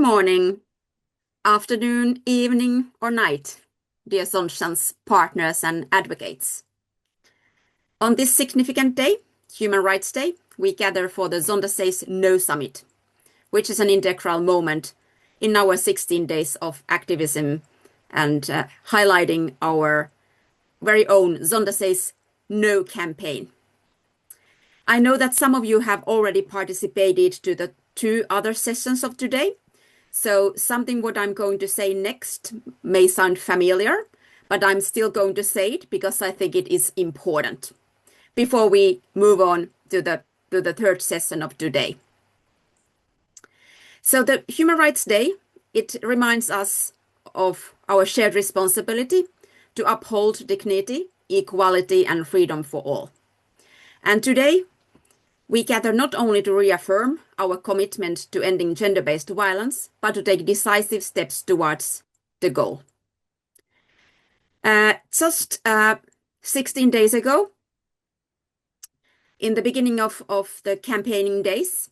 morning, afternoon, evening, or night, dear Zonta's partners and advocates. On this significant day, Human Rights Day, we gather for the Zonta Says No Summit, which is an integral moment in our 16 days of activism and highlighting our very own Zonta Says No campaign. I know that some of you have already participated to the 2 other sessions of today, so something what I'm going to say next may sound familiar, but I'm still going to say it because I think it is important before we move on to the 3rd session of today. So the Human Rights Day, it reminds us of our shared responsibility to uphold dignity, equality, and freedom for all. And today, we gather not only to reaffirm our commitment to ending gender-based violence, but to take decisive steps towards the goal. Just 16 days ago, in the beginning of the campaigning days,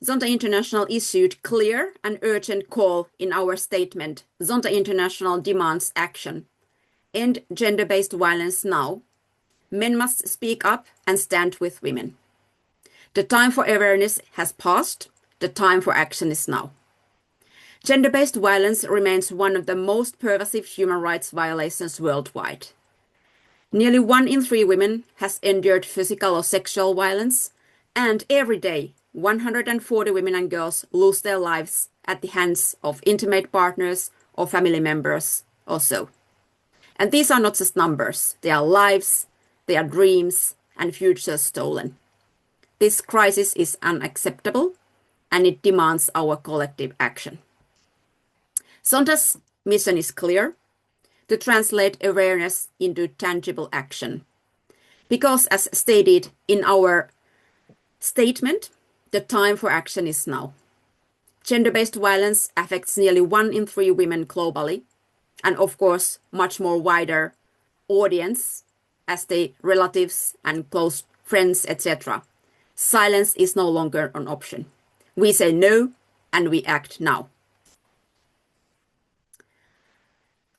Zonta International issued clear and urgent call in our statement, Zonta International demands action. End gender-based violence now. Men must speak up and stand with women. The time for awareness has passed. The time for action is now. Gender-based violence remains one of the most pervasive human rights violations worldwide. Nearly 1 in 3 women has endured physical or sexual violence, and every day 140 women and girls lose their lives at the hands of intimate partners or family members or so. And these are not just numbers. They are lives, they are dreams, and futures stolen. This crisis is unacceptable, and it demands our collective action. Zonta's mission is clear: to translate awareness into tangible action. Because, as stated in our statement, the time for action is now. Gender-based violence affects nearly 1 in 3 women globally, and of course, much more wider audience as their relatives and close friends, etc. Silence is no longer an option. We say no, and we act now.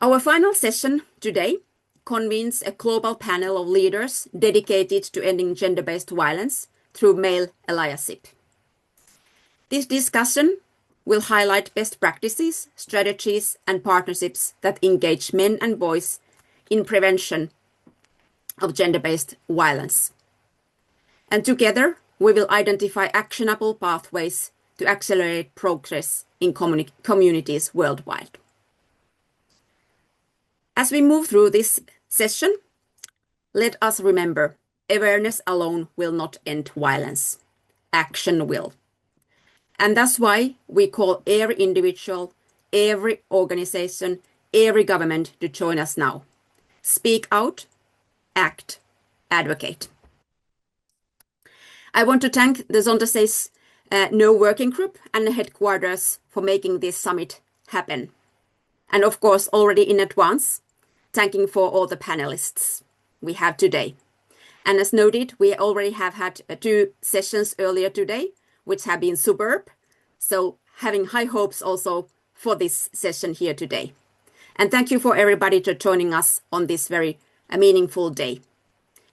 Our final session today convenes a global panel of leaders dedicated to ending gender-based violence through male allyship. This discussion will highlight best practices, strategies, and partnerships that engage men and boys in prevention of gender-based violence. And together, we will identify actionable pathways to accelerate progress in communities worldwide. As we move through this session, let us remember, awareness alone will not end violence. Action will. And that's why we call every individual, every organization, every government to join us now. Speak out, act, advocate. I want to thank the Zonta Says No Working Group and the headquarters for making this summit happen. And of course, already in advance, thanking for all the panelists we have today. And as noted, we already have had 2 sessions earlier today, which have been superb. So having high hopes also for this session here today. And thank you for everybody for joining us on this very meaningful day.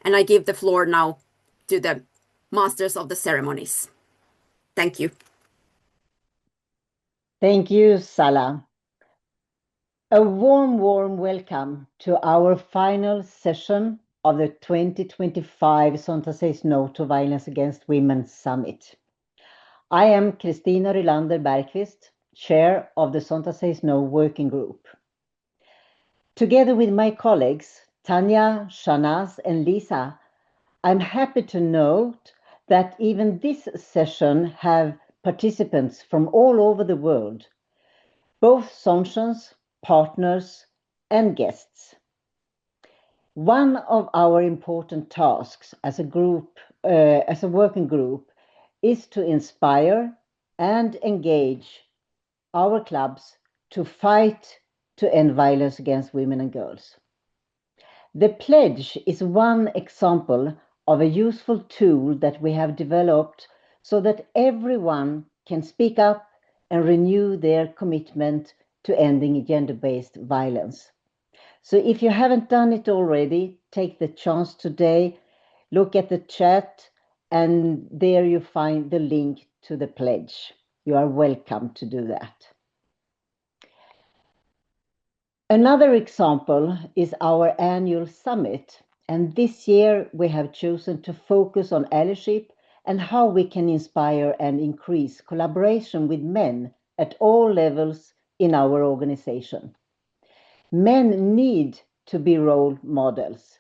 And I give the floor now to the masters of the ceremonies. Thank you. Thank you, Sala. A warm welcome to our final session of the 2025 Zonta Says No to Violence Against Women Summit. I am Kristina Rylander Bergqvist, Chair of the Zonta Says No Working Group. Together with my colleagues, Tanya, Shanaz, and Lisa, I'm happy to note that even this session have participants from all over the world, both Zontians, partners, and guests. One of our important tasks as a group, as a working group, is to inspire and engage our clubs to fight to end violence against women and girls. The pledge is one example of a useful tool that we have developed so that everyone can speak up and renew their commitment to ending gender-based violence. So if you haven't done it already, take the chance today, look at the chat, and there you find the link to the pledge. You are welcome to do that. Another example is our annual summit, and this year we have chosen to focus on allyship and how we can inspire and increase collaboration with men at all levels in our organization. Men need to be role models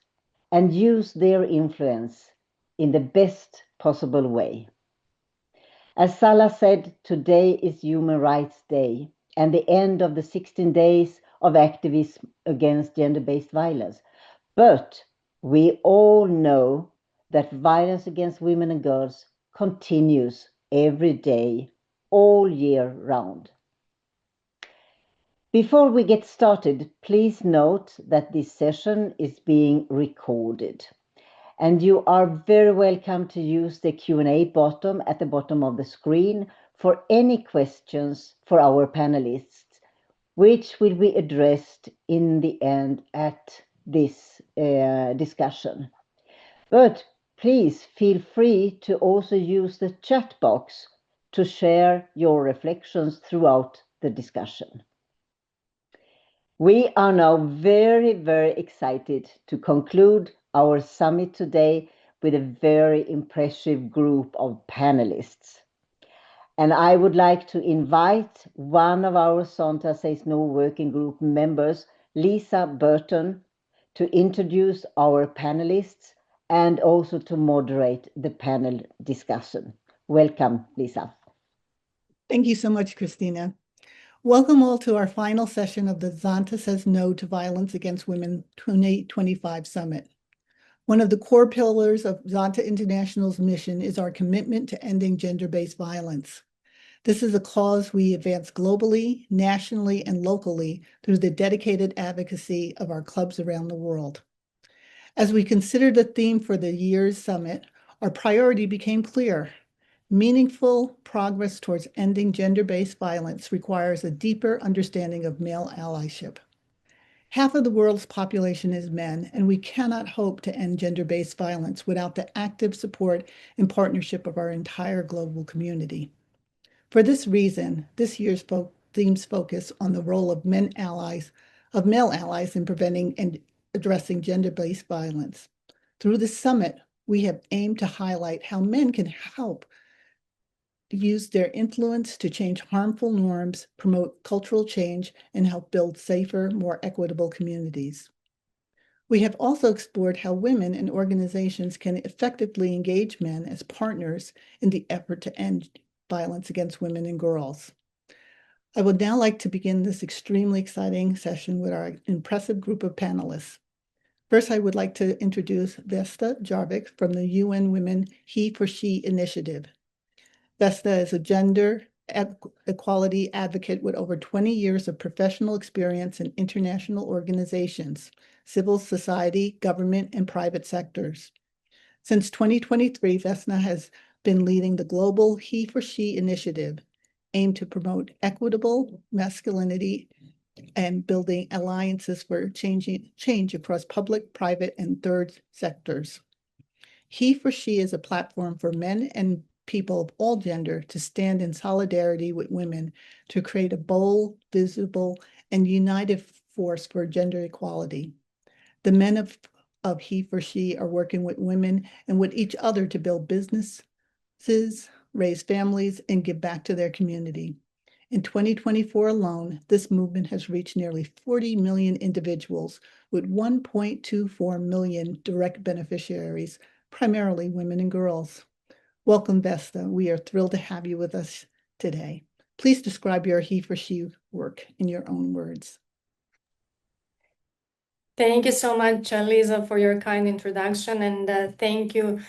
and use their influence in the best possible way. As Salah said, today is Human Rights Day and the end of the 16 days of activism against gender-based violence. But we all know that violence against women and girls continues every day, all year round. Before we get started, please note that this session is being recorded. And you are very welcome to use the Q&A button at the bottom of the screen for any questions for our panelists, which will be addressed in the end at this discussion. But please feel free to also use the chat box to share your reflections throughout the discussion. We are now very, very excited to conclude our summit today with a very impressive group of panelists. And I would like to invite one of our Zonta Says No working group members, Lisa Burton, to introduce our panelists and also to moderate the panel discussion. Welcome, Lisa. Thank you so much, Christina. Welcome all to our final session of the Zonta Says No to Violence Against Women 2025 Summit. One of the core pillars of Zonta International's mission is our commitment to ending gender-based violence. This is a cause we advance globally, nationally, and locally through the dedicated advocacy of our clubs around the world. As we considered the theme for the year's summit, our priority became clear. Meaningful progress towards ending gender-based violence requires a deeper understanding of male allyship. Half of the world's population is men, and we cannot hope to end gender-based violence without the active support and partnership of our entire global community. For this reason, this year's themes focus on the role of male allies in preventing and addressing gender-based violence. Through the summit, we have aimed to highlight how men can help use their influence to change harmful norms, promote cultural change, and help build safer, more equitable communities. We have also explored how women and organizations can effectively engage men as partners in the effort to end violence against women and girls. I would now like to begin this extremely exciting session with our impressive group of panelists. First, I would like to introduce Vesna Jaric from the UN Women HeforShe initiative. Vesna is a gender equality advocate with over 20 years of professional experience in international organizations, civil society, government, and private sectors. Since 2023, Vesna has been leading the global HeforShe initiative, aimed to promote equitable masculinity and building alliances for change across public, private, and third sectors. HeforShe is a platform for men and people of all gender to stand in solidarity with women to create a bold, visible, and united force for gender equality. The men of HeforShe are working with women and with each other to build businesses, raise families, and give back to their community. In 2024 alone, this movement has reached nearly 40 million individuals with 1.24 million direct beneficiaries, primarily women and girls. Welcome, Vesna. We are thrilled to have you with us today. Please describe your HeforShe work in your own words. Thank you so much, Lisa, for your kind introduction, and thank you,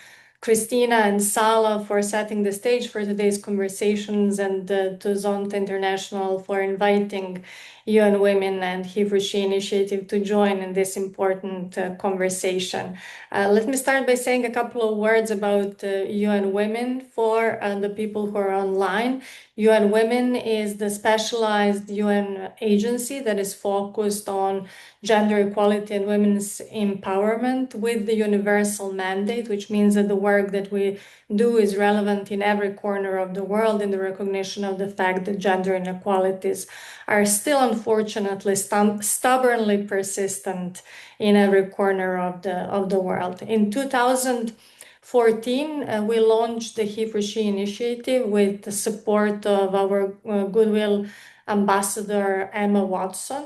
Christina and Sala for setting the stage for today's conversations, and to Zonta International for inviting UN Women and HeforShe Initiative to join in this important conversation. Let me start by saying a couple of words about UN Women for the people who are online. UN Women is the specialized UN agency that is focused on gender equality and women's empowerment with the universal mandate, which means that the work that we do is relevant in every corner of the world, in the recognition of the fact that gender inequalities are still unfortunately stubbornly persistent in every corner of the world. In 2014, we launched the HeforShe initiative with the support of our Goodwill Ambassador Emma Watson,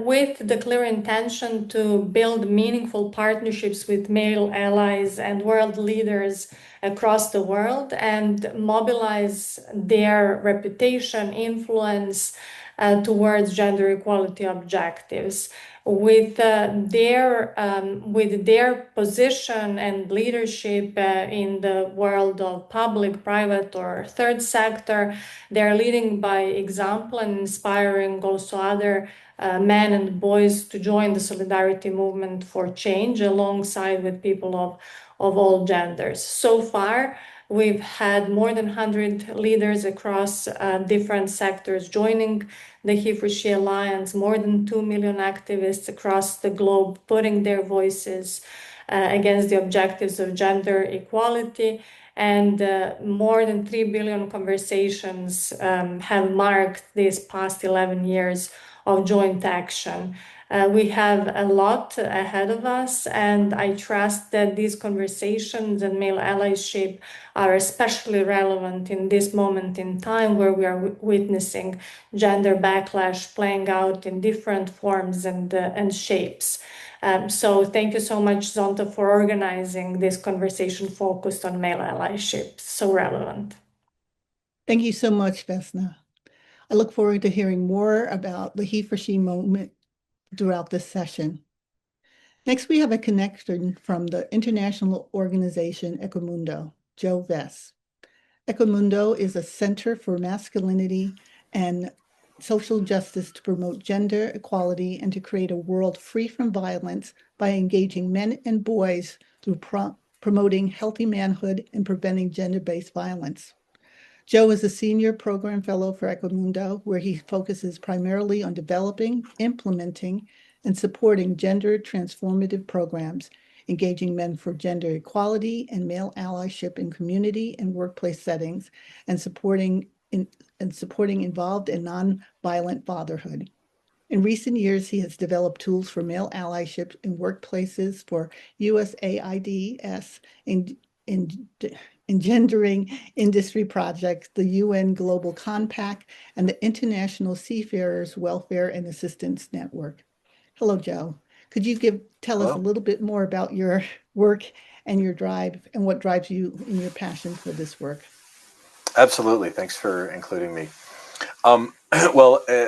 with the clear intention to build meaningful partnerships with male allies and world leaders across the world and mobilize their reputation, influence towards gender equality objectives. With their position and leadership in the world of public, private, or third sector, they're leading by example and inspiring also other men and boys to join the solidarity movement for change alongside with people of all genders. So far, we've had more than 100 leaders across different sectors joining the HeforShe Alliance, more than 2 million activists across the globe putting their voices against the objectives of gender equality, and more than 3 billion conversations have marked these past 11 years of joint action. We have a lot ahead of us, and I trust that these conversations and male allyship are especially relevant in this moment in time where we are witnessing gender backlash playing out in different forms and shapes. So thank you so much, Zonta, for organizing this conversation focused on male allyship. So relevant. Thank you so much, Vesna. I look forward to hearing more about the HeforShe moment throughout this session. Next, we have a connection from the international organization Equimundo, Joe Vess. Equimundo is a center for masculinity and social justice to promote gender equality and to create a world free from violence by engaging men and boys through promoting healthy manhood and preventing gender-based violence. Joe is a senior program fellow for Equimundo, where he focuses primarily on developing, implementing, and supporting gender transformative programs, engaging men for gender equality and male allyship in community and workplace settings, and supporting involved and nonviolent fatherhood. In recent years, he has developed tools for male allyship in workplaces for USAID's engendering industry projects, the UN Global Compact, and the International Seafarers Welfare and Assistance Network. Hello, Joe. Could you tell us a little bit more about your work and your drive and what drives you in your passion for this work? Absolutely. Thanks for including me.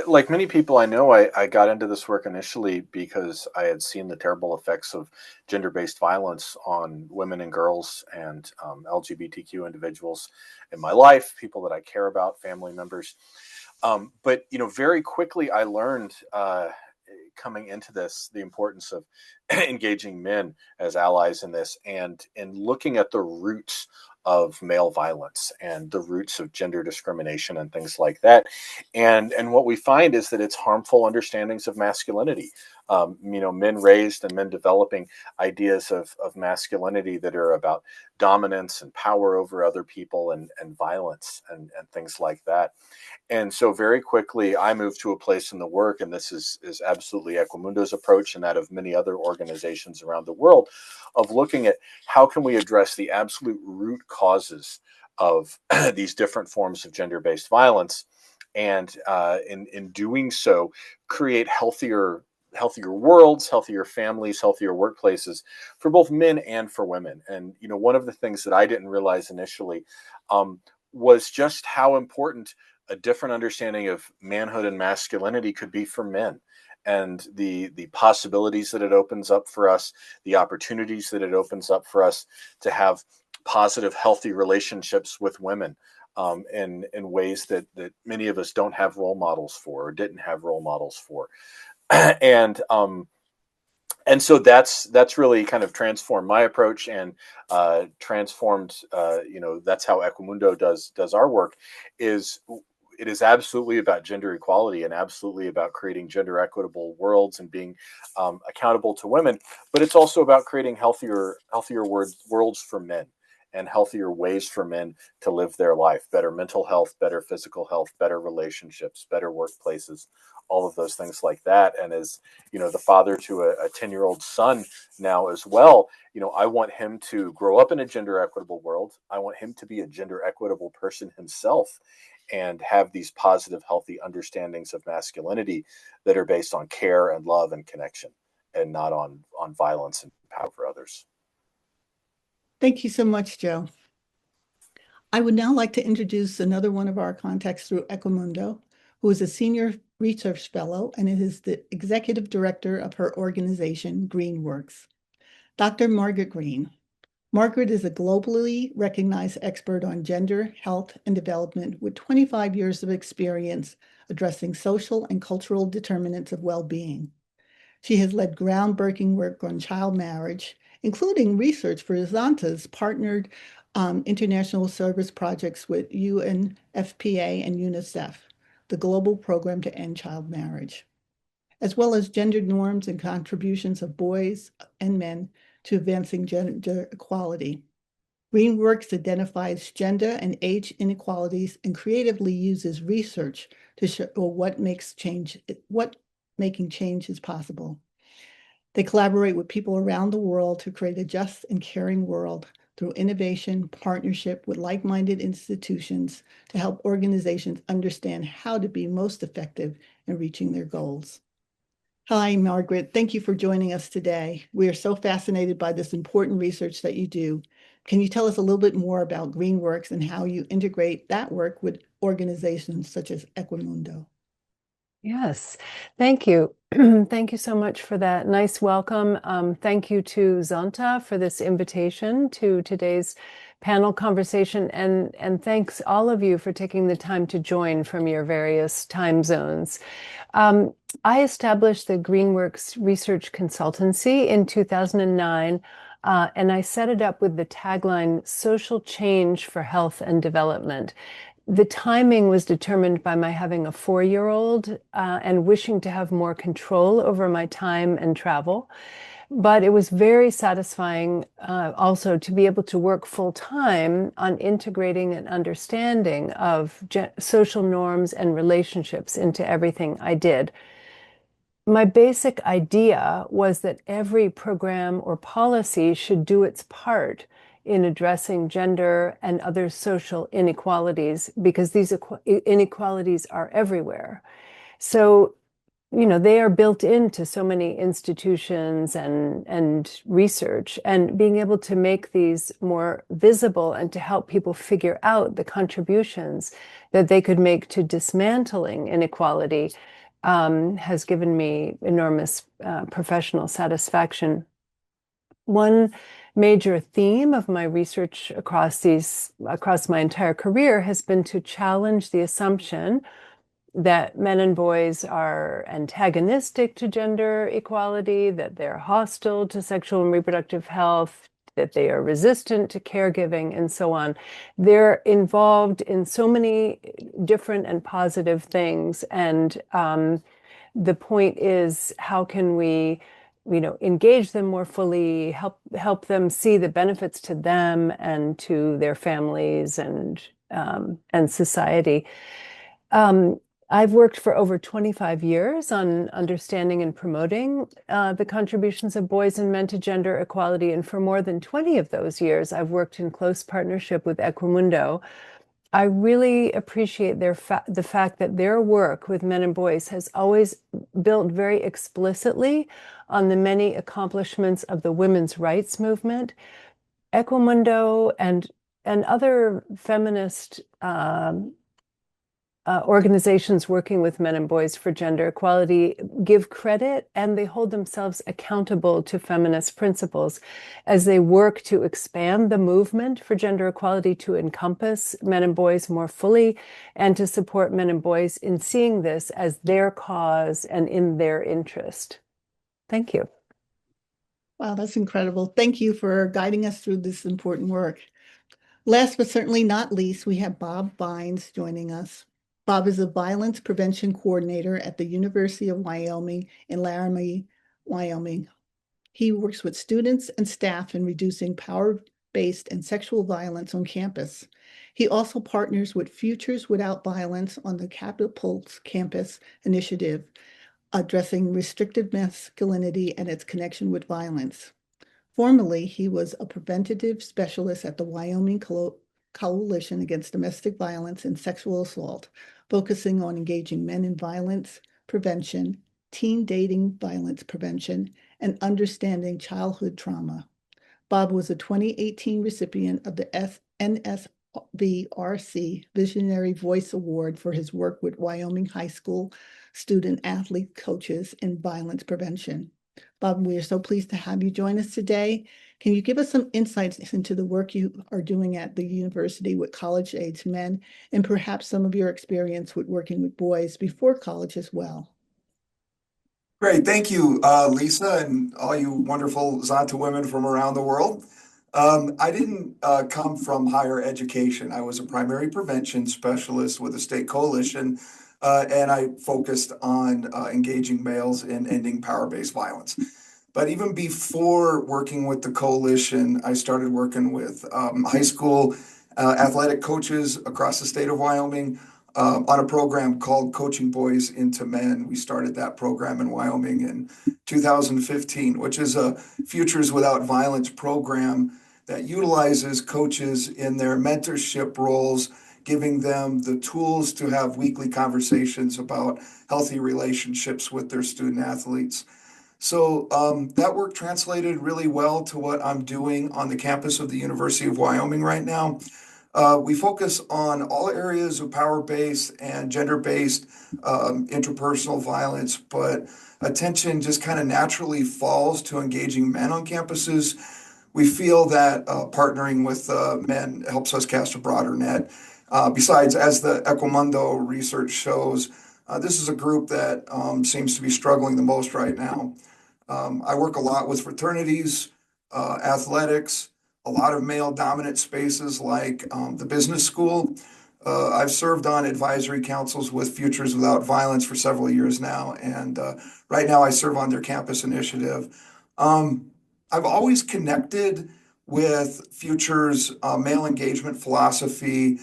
Like many people I know, I got into this work initially because I had seen the terrible effects of gender-based violence on women and girls and LGBTQ individuals in my life, people that I care about, family members. But very quickly I learned coming into this the importance of engaging men as allies in this, and in looking at the roots of male violence and the roots of gender discrimination and things like that. And what we find is that it's harmful understandings of masculinity. Men raised and men developing ideas of masculinity that are about dominance and power over other people and violence and things like that. And so very quickly, I moved to a place in the work, and this is absolutely Equimundo's approach and that of many other organizations around the world, of looking at how can we address the absolute root causes of these different forms of gender-based violence, and in doing so, create healthier worlds, healthier families, healthier workplaces for both men and for women. And one of the things that I didn't realize initially was just how important a different understanding of manhood and masculinity could be for men. and the possibilities that it opens up for us, the opportunities that it opens up for us to have positive, healthy relationships with women in ways that many of us don't have role models for or didn't have role models for. And so that's really kind of transformed my approach and transformed, that's how Equimundo does our work. It is absolutely about gender equality and absolutely about creating gender equitable worlds and being accountable to women, but it's also about creating healthier worlds for men and healthier ways for men to live their life, better mental health, better physical health, better relationships, better workplaces, all of those things like that. And as the father to a 10-year-old son now as well, I want him to grow up in a gender equitable world. I want him to be a gender equitable person himself and have these positive, healthy understandings of masculinity that are based on care and love and connection and not on violence and power for others. Thank you so much, Joe. I would now like to introduce another one of our contacts through Equimundo, who is a senior research fellow and is the executive director of her organization, GreeneWorks, Dr. Margaret Greene. Margaret is a globally recognized expert on gender, health, and development with 25 years of experience addressing social and cultural determinants of well-being. She has led groundbreaking work on child marriage, including research for Zonta's partnered international service projects with UNFPA and UNICEF, the global program to end child marriage, as well as gender norms and contributions of boys and men to advancing gender equality. GreeneWorks identifies gender and age inequalities and creatively uses research to show what making change is possible. They collaborate with people around the world to create a just and caring world through innovation, partnership with like-minded institutions to help organizations understand how to be most effective in reaching their goals. Hi, Margaret. Thank you for joining us today. We are so fascinated by this important research that you do. Can you tell us a little bit more about GreeneWorks and how you integrate that work with organizations such as Equimundo? Yes, thank you. Thank you so much for that nice welcome. Thank you to Zonta for this invitation to today's panel conversation, and thanks all of you for taking the time to join from your various time zones. I established the GreeneWorks Research Consultancy in 2009, and I set it up with the tagline, Social Change for Health and Development. The timing was determined by my having a 4-year-old and wishing to have more control over my time and travel. But it was very satisfying also to be able to work full time on integrating an understanding of social norms and relationships into everything I did. My basic idea was that every program or policy should do its part in addressing gender and other social inequalities, because these inequalities are everywhere. So, they are built into so many institutions and research, and being able to make these more visible and to help people figure out the contributions that they could make to dismantling inequality has given me enormous professional satisfaction. One major theme of my research across my entire career has been to challenge the assumption that men and boys are antagonistic to gender equality, that they're hostile to sexual and reproductive health, that they are resistant to caregiving, and so on. They're involved in so many different and positive things. And the point is, how can we engage them more fully, help them see the benefits to them and to their families and society. I've worked for over 25 years on understanding and promoting the contributions of boys and men to gender equality, and for more than 20 of those years, I've worked in close partnership with Equimundo. I really appreciate the fact that their work with men and boys has always built very explicitly on the many accomplishments of the women's rights movement. Equimundo and other feminist organizations working with men and boys for gender equality give credit and they hold themselves accountable to feminist principles as they work to expand the movement for gender equality to encompass men and boys more fully and to support men and boys in seeing this as their cause and in their interest. Thank you. Wow, that's incredible. Thank you for guiding us through this important work. Last but certainly not least, we have Bob Vines joining us. Bob is a violence prevention coordinator at the University of Wyoming in Laramie, Wyoming. He works with students and staff in reducing power-based and sexual violence on campus. He also partners with Futures Without Violence on the Catapults Campus Initiative, addressing restrictive masculinity and its connection with violence. Formerly, he was a preventative specialist at the Wyoming Coalition Against Domestic Violence and Sexual Assault, focusing on engaging men in violence prevention, teen dating violence prevention, and understanding childhood trauma. Bob was a 2018 recipient of the NSVRC Visionary Voice Award for his work with Wyoming high school student athlete coaches in violence prevention. Bob, we are so pleased to have you join us today. Can you give us some insights into the work you are doing at the university with college-age men and perhaps some of your experience with working with boys before college as well? Great. Thank you, Lisa, and all you wonderful Zonta women from around the world. I didn't come from higher education. I was a primary prevention specialist with a state coalition, and I focused on engaging males in ending power-based violence. But even before working with the coalition, I started working with high school athletic coaches across the state of Wyoming on a program called Coaching Boys into Men. We started that program in Wyoming in 2015, which is a Futures Without Violence program that utilizes coaches in their mentorship roles, giving them the tools to have weekly conversations about healthy relationships with their student athletes. So that work translated really well to what I'm doing on the campus of the University of Wyoming right now. We focus on all areas of power-based and gender-based interpersonal violence, but attention just kind of naturally falls to engaging men on campuses. We feel that partnering with men helps us cast a broader net. Besides, as the Equimundo research shows, this is a group that seems to be struggling the most right now. I work a lot with fraternities, athletics, a lot of male-dominant spaces like the business school. I've served on advisory councils with Futures Without Violence for several years now, and right now I serve on their campus initiative. I've always connected with Futures' male engagement philosophy,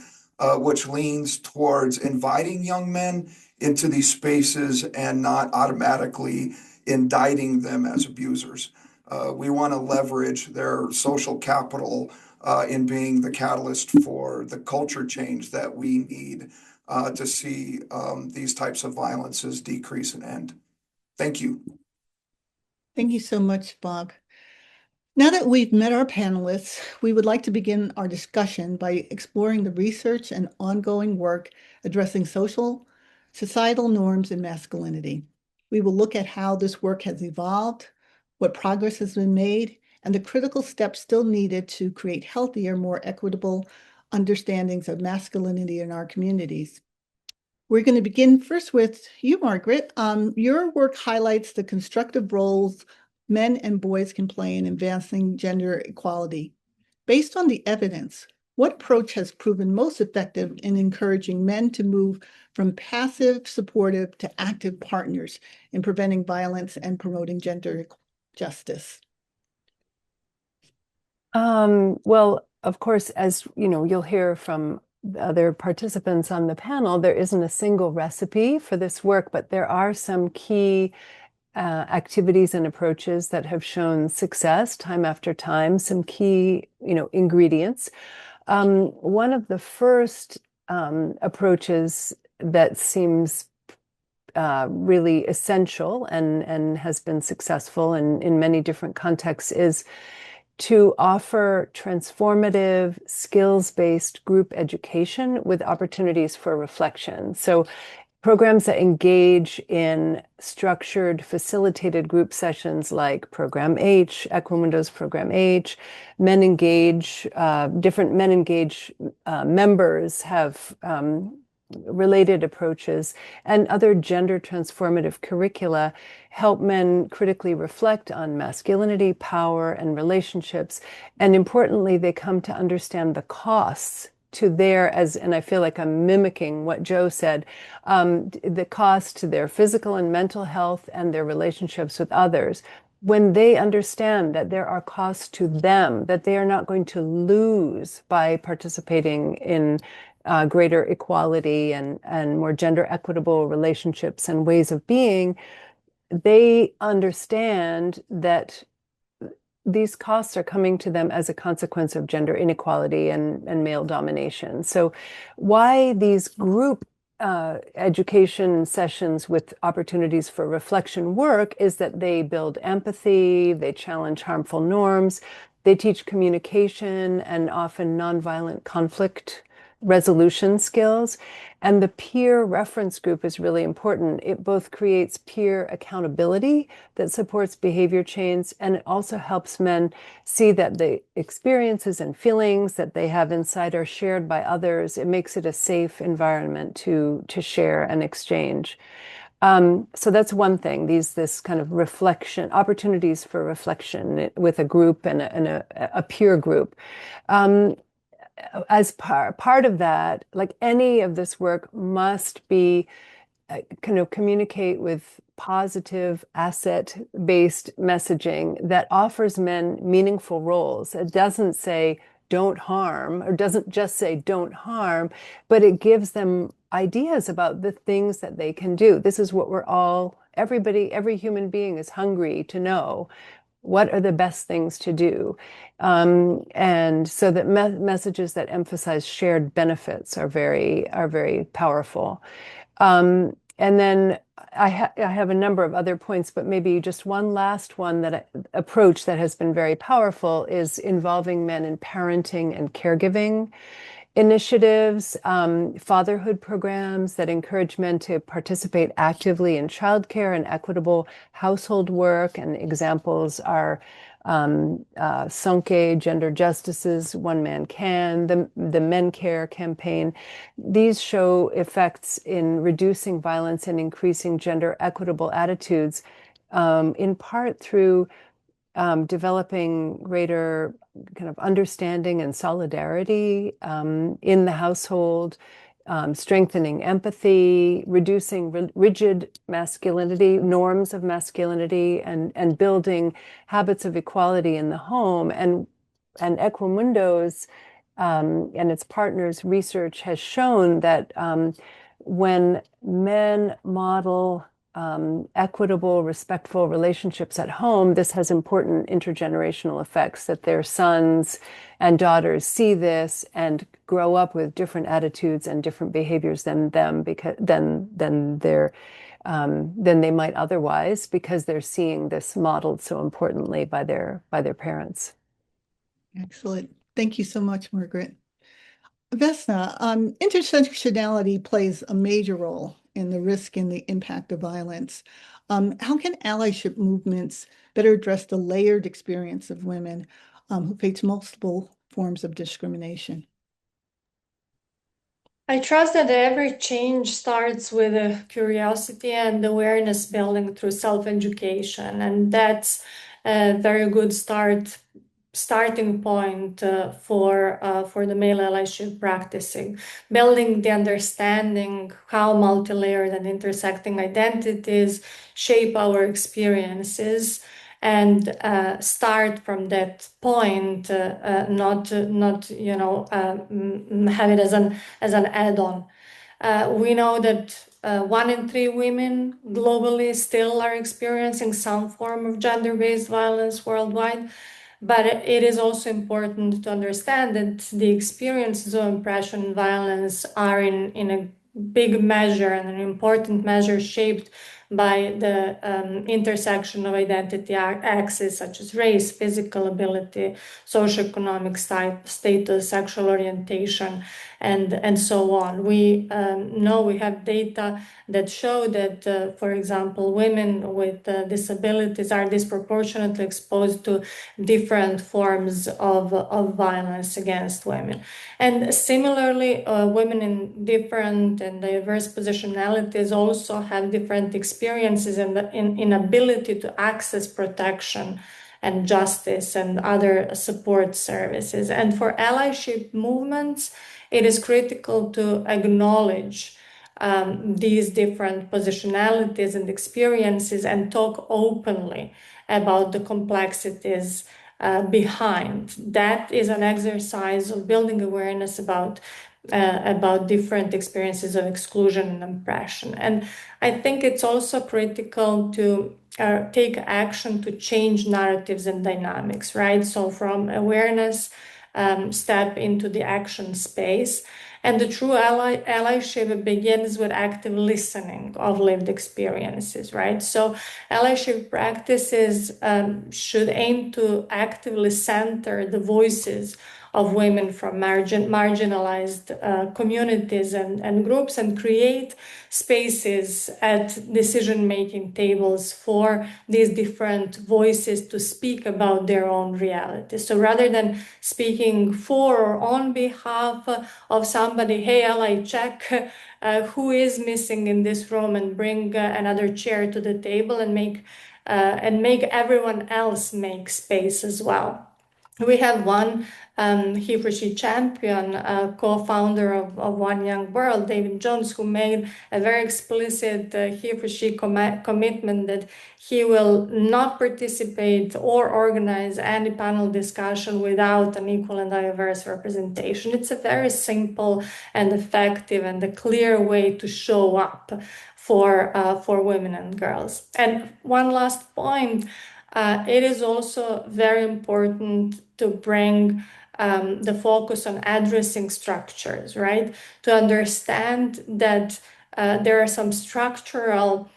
which leans towards inviting young men into these spaces and not automatically indicting them as abusers. We want to leverage their social capital in being the catalyst for the culture change that we need to see these types of violences decrease and end. Thank you. Thank you so much, Bob. Now that we've met our panelists, we would like to begin our discussion by exploring the research and ongoing work addressing societal norms and masculinity. We will look at how this work has evolved, what progress has been made, and the critical steps still needed to create healthier, more equitable understandings of masculinity in our communities. We're going to begin first with you, Margaret. Your work highlights the constructive roles men and boys can play in advancing gender equality. Based on the evidence, what approach has proven most effective in encouraging men to move from passive supportive to active partners in preventing violence and promoting gender justice? Well, of course, as you know, you'll hear from the other participants on the panel, there isn't a single recipe for this work, but there are some key activities and approaches that have shown success time after time, some key, ingredients. One of the first approaches that seems really essential and has been successful in many different contexts is to offer transformative, skills-based group education with opportunities for reflection. So programs that engage in structured, facilitated group sessions like Program H, Equimundo's Program H, Men Engage, different Men Engage members have related approaches, and other gender transformative curricula help men critically reflect on masculinity, power, and relationships. And importantly, they come to understand the costs to their, and I feel like I'm mimicking what Joe said, the cost to their physical and mental health and their relationships with others. When they understand that there are costs to them, that they are not going to lose by participating in greater equality and more gender equitable relationships and ways of being, they understand that these costs are coming to them as a consequence of gender inequality and male domination. So why these group education sessions with opportunities for reflection work is that they build empathy, they challenge harmful norms, they teach communication and often nonviolent conflict resolution skills. And the peer reference group is really important. It both creates peer accountability that supports behavior change, and it also helps men see that the experiences and feelings that they have inside are shared by others. It makes it a safe environment to share and exchange. So that's one thing, this kind of reflection, opportunities for reflection with a group and a peer group. As part of that, like any of this work must be kind of communicate with positive asset-based messaging that offers men meaningful roles. It doesn't say don't harm, or doesn't just say don't harm, but it gives them ideas about the things that they can do. This is what every human being is hungry to know. What are the best things to do? And so that messages that emphasize shared benefits are very powerful. And then I have a number of other points, but maybe just one last one approach that has been very powerful is involving men in parenting and caregiving initiatives, fatherhood programs that encourage men to participate actively in childcare and equitable household work. And examples are Sonke, Gender Justice's One Man Can, the Men Care campaign. These show effects in reducing violence and increasing gender equitable attitudes, in part through developing greater kind of understanding and solidarity in the household, strengthening empathy, reducing rigid masculinity, norms of masculinity, and building habits of equality in the home. And Equimundo's and its partners' research has shown that when men model equitable, respectful relationships at home, this has important intergenerational effects, that their sons and daughters see this and grow up with different attitudes and different behaviors than they might otherwise, because they're seeing this modeled so importantly by their parents. Excellent. Thank you so much, Margaret. Vesna, intersectionality plays a major role in the risk and the impact of violence. How can allyship movements better address the layered experience of women who face multiple forms of discrimination? I trust that every change starts with a curiosity and awareness building through self-education, and that's a very good starting point for the male allyship practicing, building the understanding how multi-layered and intersecting identities shape our experiences, and start from that point, not have it as an add-on. We know that 1 in 3 women globally still are experiencing some form of gender-based violence worldwide. But it is also important to understand that the experiences of oppression and violence are in a big measure and an important measure shaped by the intersection of identity axes such as race, physical ability, socioeconomic status, sexual orientation, and so on. We know we have data that show that, for example, women with disabilities are disproportionately exposed to different forms of violence against women. And similarly, women in different and diverse positionalities also have different experiences and inability to access protection and justice and other support services. And for allyship movements, it is critical to acknowledge these different positionalities and experiences and talk openly about the complexities behind. That is an exercise of building awareness about different experiences of exclusion and oppression. And I think it's also critical to take action to change narratives and dynamics, right? So from awareness, step into the action space. And the true allyship begins with active listening of lived experiences, right? So allyship practices should aim to actively center the voices of women from marginalized communities and groups and create spaces at decision-making tables for these different voices to speak about their own reality. So rather than speaking for or on behalf of somebody, hey, ally, check who is missing in this room and bring another chair to the table and make everyone else make space as well. We have one HeforShe champion, co-founder of One Young World, David Jones, who made a very explicit HeforShe commitment that he will not participate or organize any panel discussion without an equal and diverse representation. It's a very simple and effective and a clear way to show up for women and girls. And one last point, it is also very important to bring the focus on addressing structures, right? To understand that there are some structural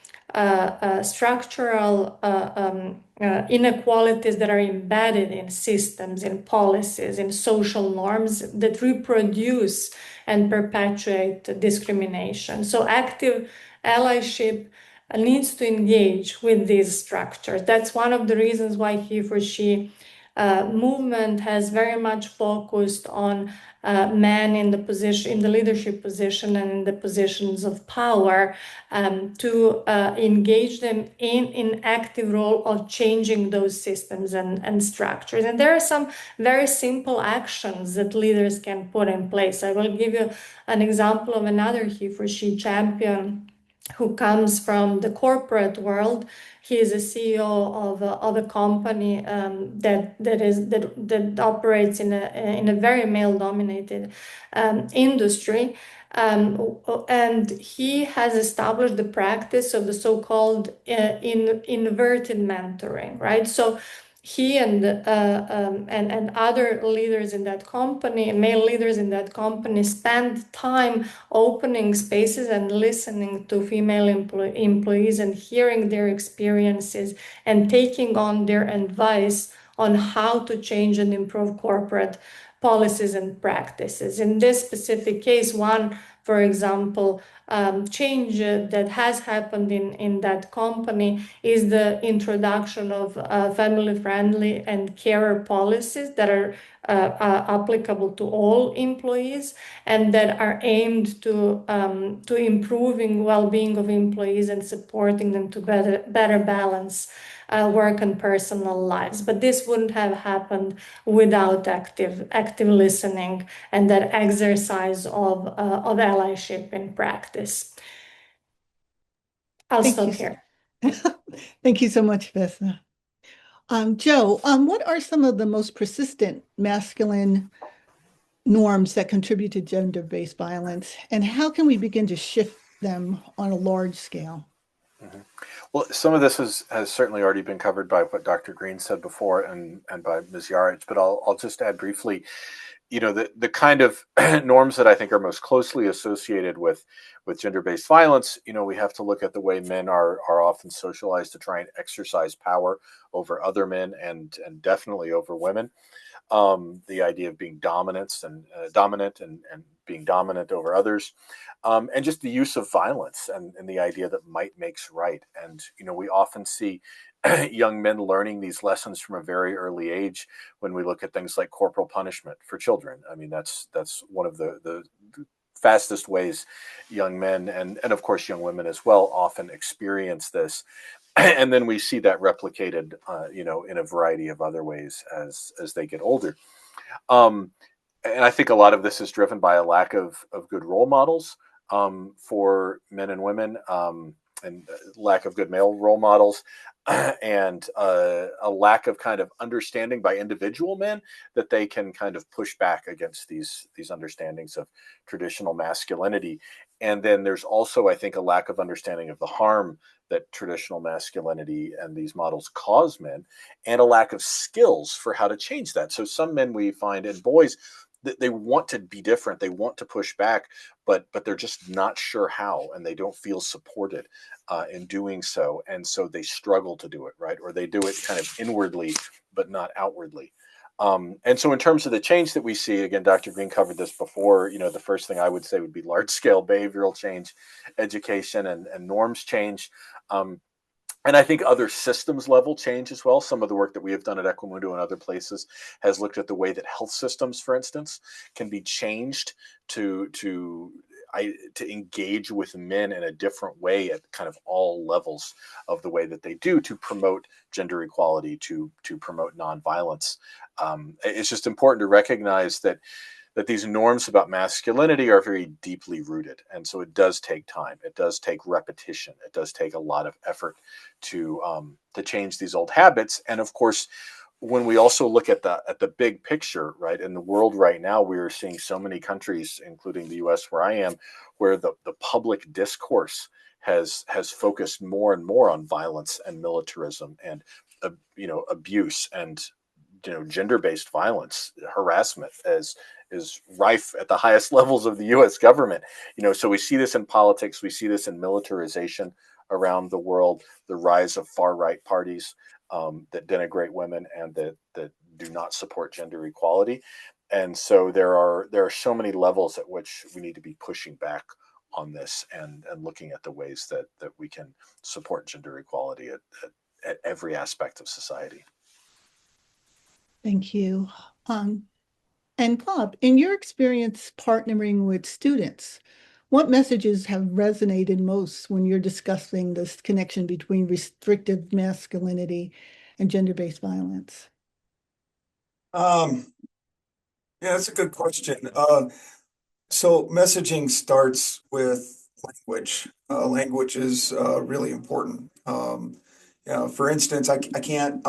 inequalities that are embedded in systems, in policies, in social norms that reproduce and perpetuate discrimination. So active allyship needs to engage with these structures. That's one of the reasons why HeforShe movement has very much focused on men in the leadership position and in the positions of power, to engage them in active role of changing those systems and structures. And there are some very simple actions that leaders can put in place. I will give you an example of another HeforShe champion who comes from the corporate world. He is a CEO of a company that operates in a very male-dominated industry, and he has established the practice of the so-called inverted mentoring, right? So he and other leaders in that company, male leaders in that company, spend time opening spaces and listening to female employees and hearing their experiences and taking on their advice on how to change and improve corporate policies and practices. In this specific case, one, for example, change that has happened in that company is the introduction of family-friendly and carer policies that are applicable to all employees and that are aimed to improving well-being of employees and supporting them to better balance work and personal lives. But this wouldn't have happened without active listening and that exercise of allyship in practice. I'll stop here. Thank you so much, Vesna. Joe, what are some of the most persistent masculine norms that contribute to gender-based violence, and how can we begin to shift them on a large scale? Mm-hmm. Well, some of this has certainly already been covered by what Dr. Greene said before and by Ms. Jaric, but I'll just add briefly. the kind of norms that I think are most closely associated with gender-based violence, we have to look at the way men are often socialized to try and exercise power over other men and definitely over women. The idea of being dominant and being dominant over others, and just the use of violence and the idea that might makes right. And we often see young men learning these lessons from a very early age when we look at things like corporal punishment for children. I mean, that's one of the fastest ways young men and of course young women as well often experience this. And then we see that replicated, in a variety of other ways as they get older. And I think a lot of this is driven by a lack of good role models for men and women, and lack of good male role models, and a lack of kind of understanding by individual men that they can kind of push back against these understandings of traditional masculinity. And then there's also, I think, a lack of understanding of the harm that traditional masculinity and these models cause men, and a lack of skills for how to change that. So some men we find, and boys, they want to be different, they want to push back, but they're just not sure how, and they don't feel supported in doing so, and so they struggle to do it, right? Or they do it kind of inwardly but not outwardly. And so in terms of the change that we see, again, Dr. Greene covered this before, the first thing I would say would be large-scale behavioral change, education, and norms change. And I think other systems level change as well. Some of the work that we have done at Equimundo and other places has looked at the way that health systems, for instance, can be changed to engage with men in a different way at kind of all levels of the way that they do to promote gender equality, to promote nonviolence. It's just important to recognize that these norms about masculinity are very deeply rooted. And so it does take time. It does take repetition. It does take a lot of effort to change these old habits. And of course, when we also look at the big picture, right, in the world right now, we are seeing so many countries, including the US where I am, where the public discourse has focused more and more on violence and militarism and abuse and gender-based violence, harassment is rife at the highest levels of the U.S. government. So we see this in politics, we see this in militarization around the world, the rise of far-right parties that denigrate women and that do not support gender equality. And so there are so many levels at which we need to be pushing back on this and looking at the ways that we can support gender equality at every aspect of society. Thank you. And Bob, in your experience partnering with students, what messages have resonated most when you're discussing this connection between restrictive masculinity and gender-based violence? Yeah, that's a good question. So messaging starts with language. Language is really important. For instance, I can't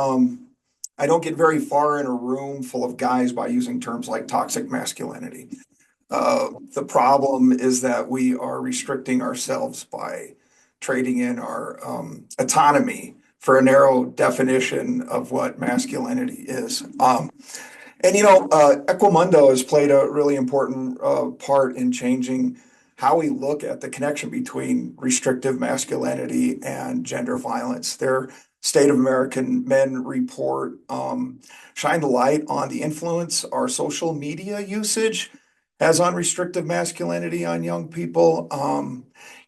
I don't get very far in a room full of guys by using terms like toxic masculinity. The problem is that we are restricting ourselves by trading in our autonomy for a narrow definition of what masculinity is. Equimundo has played a really important part in changing how we look at the connection between restrictive masculinity and gender violence. Their State of American Men report shined a light on the influence our social media usage has on restrictive masculinity on young people.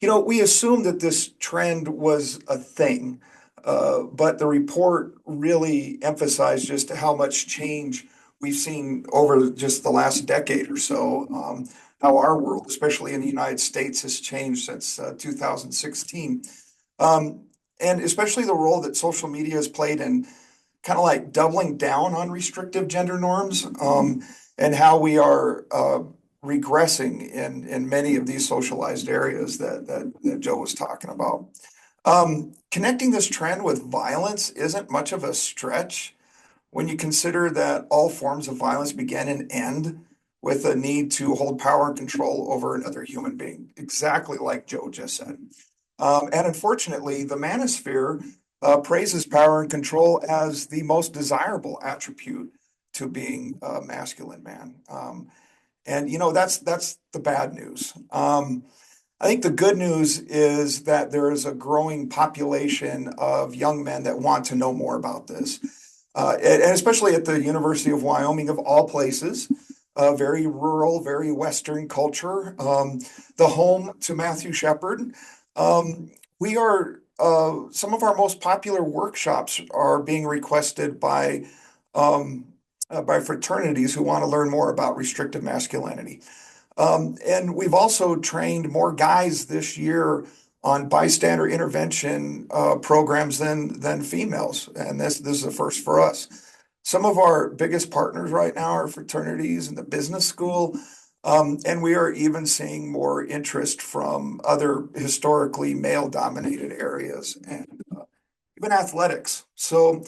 We assumed that this trend was a thing, but the report really emphasized just how much change we've seen over just the last decade or so, how our world, especially in the United States, has changed since 2016. And especially the role that social media has played in kind of like doubling down on restrictive gender norms, and how we are regressing in many of these socialized areas that Joe was talking about. Connecting this trend with violence isn't much of a stretch when you consider that all forms of violence begin and end with a need to hold power and control over another human being, exactly like Joe just said. And unfortunately, the manosphere praises power and control as the most desirable attribute to being a masculine man. And you know, that's the bad news. I think the good news is that there is a growing population of young men that want to know more about this. And especially at the University of Wyoming, of all places, very rural, very Western culture, the home to Matthew Shepard. We are, some of our most popular workshops are being requested by fraternities who want to learn more about restrictive masculinity. And we've also trained more guys this year on bystander intervention programs than females, and this is a first for us. Some of our biggest partners right now are fraternities and the business school, and we are even seeing more interest from other historically male-dominated areas and even athletics. So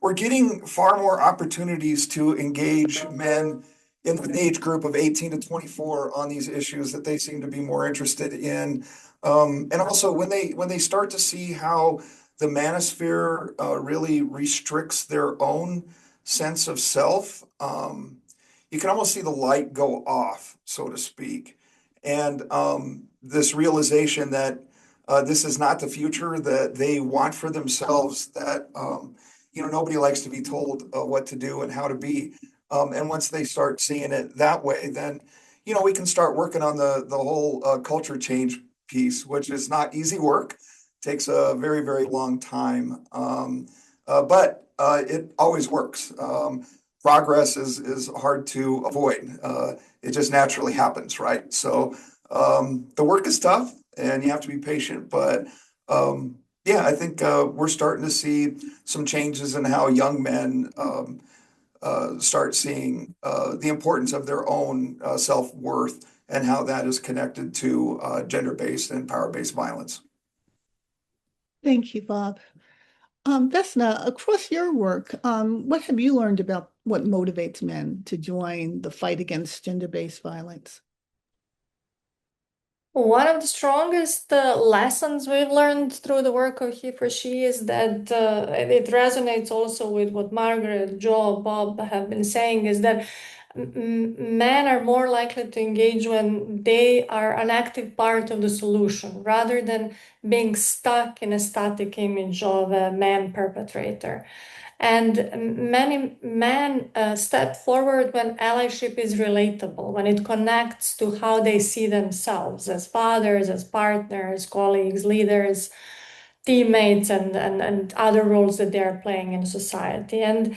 we're getting far more opportunities to engage men in the age group of 18 to 24 on these issues that they seem to be more interested in. And also when they start to see how the manosphere really restricts their own sense of self, you can almost see the light go off, so to speak. And this realization that this is not the future that they want for themselves, that you know, nobody likes to be told what to do and how to be. And once they start seeing it that way, then, you know, we can start working on the whole culture change piece, which is not easy work. Takes a very, very long time. But it always works. Progress is hard to avoid. It just naturally happens, right? So the work is tough and you have to be patient, but yeah, I think we're starting to see some changes in how young men start seeing the importance of their own self-worth and how that is connected to gender-based and power-based violence. Thank you, Bob. Vesna, across your work, what have you learned about what motivates men to join the fight against gender-based violence? One of the strongest lessons we've learned through the work of HeforShe is that it resonates also with what Margaret, Joe, Bob have been saying, is that men are more likely to engage when they are an active part of the solution rather than being stuck in a static image of a man perpetrator. And many men step forward when allyship is relatable, when it connects to how they see themselves as fathers, as partners, colleagues, leaders, teammates, and other roles that they're playing in society. And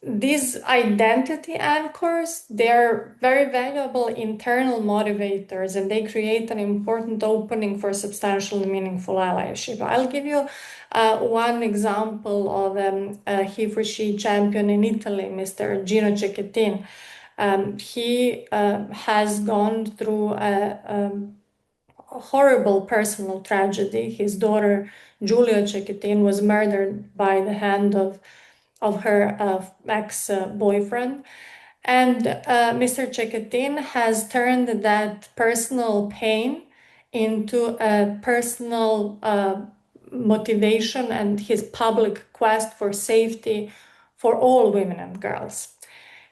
these identity anchors, they're very valuable internal motivators, and they create an important opening for substantial and meaningful allyship. I'll give you one example of a HeforShe champion in Italy, Mr. Gino Cecchettin. He has gone through a horrible personal tragedy. His daughter, Giulia Cecchettin, was murdered by the hand of her ex-boyfriend. And Mr. Cecchettin has turned that personal pain into a personal motivation and his public quest for safety for all women and girls.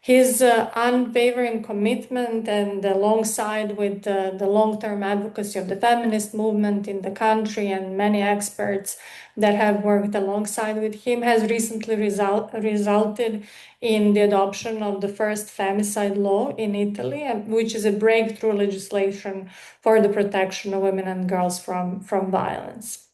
His unwavering commitment, and alongside with the long-term advocacy of the feminist movement in the country and many experts that have worked alongside with him, has recently resulted in the adoption of the first femicide law in Italy, which is a breakthrough legislation for the protection of women and girls from violence.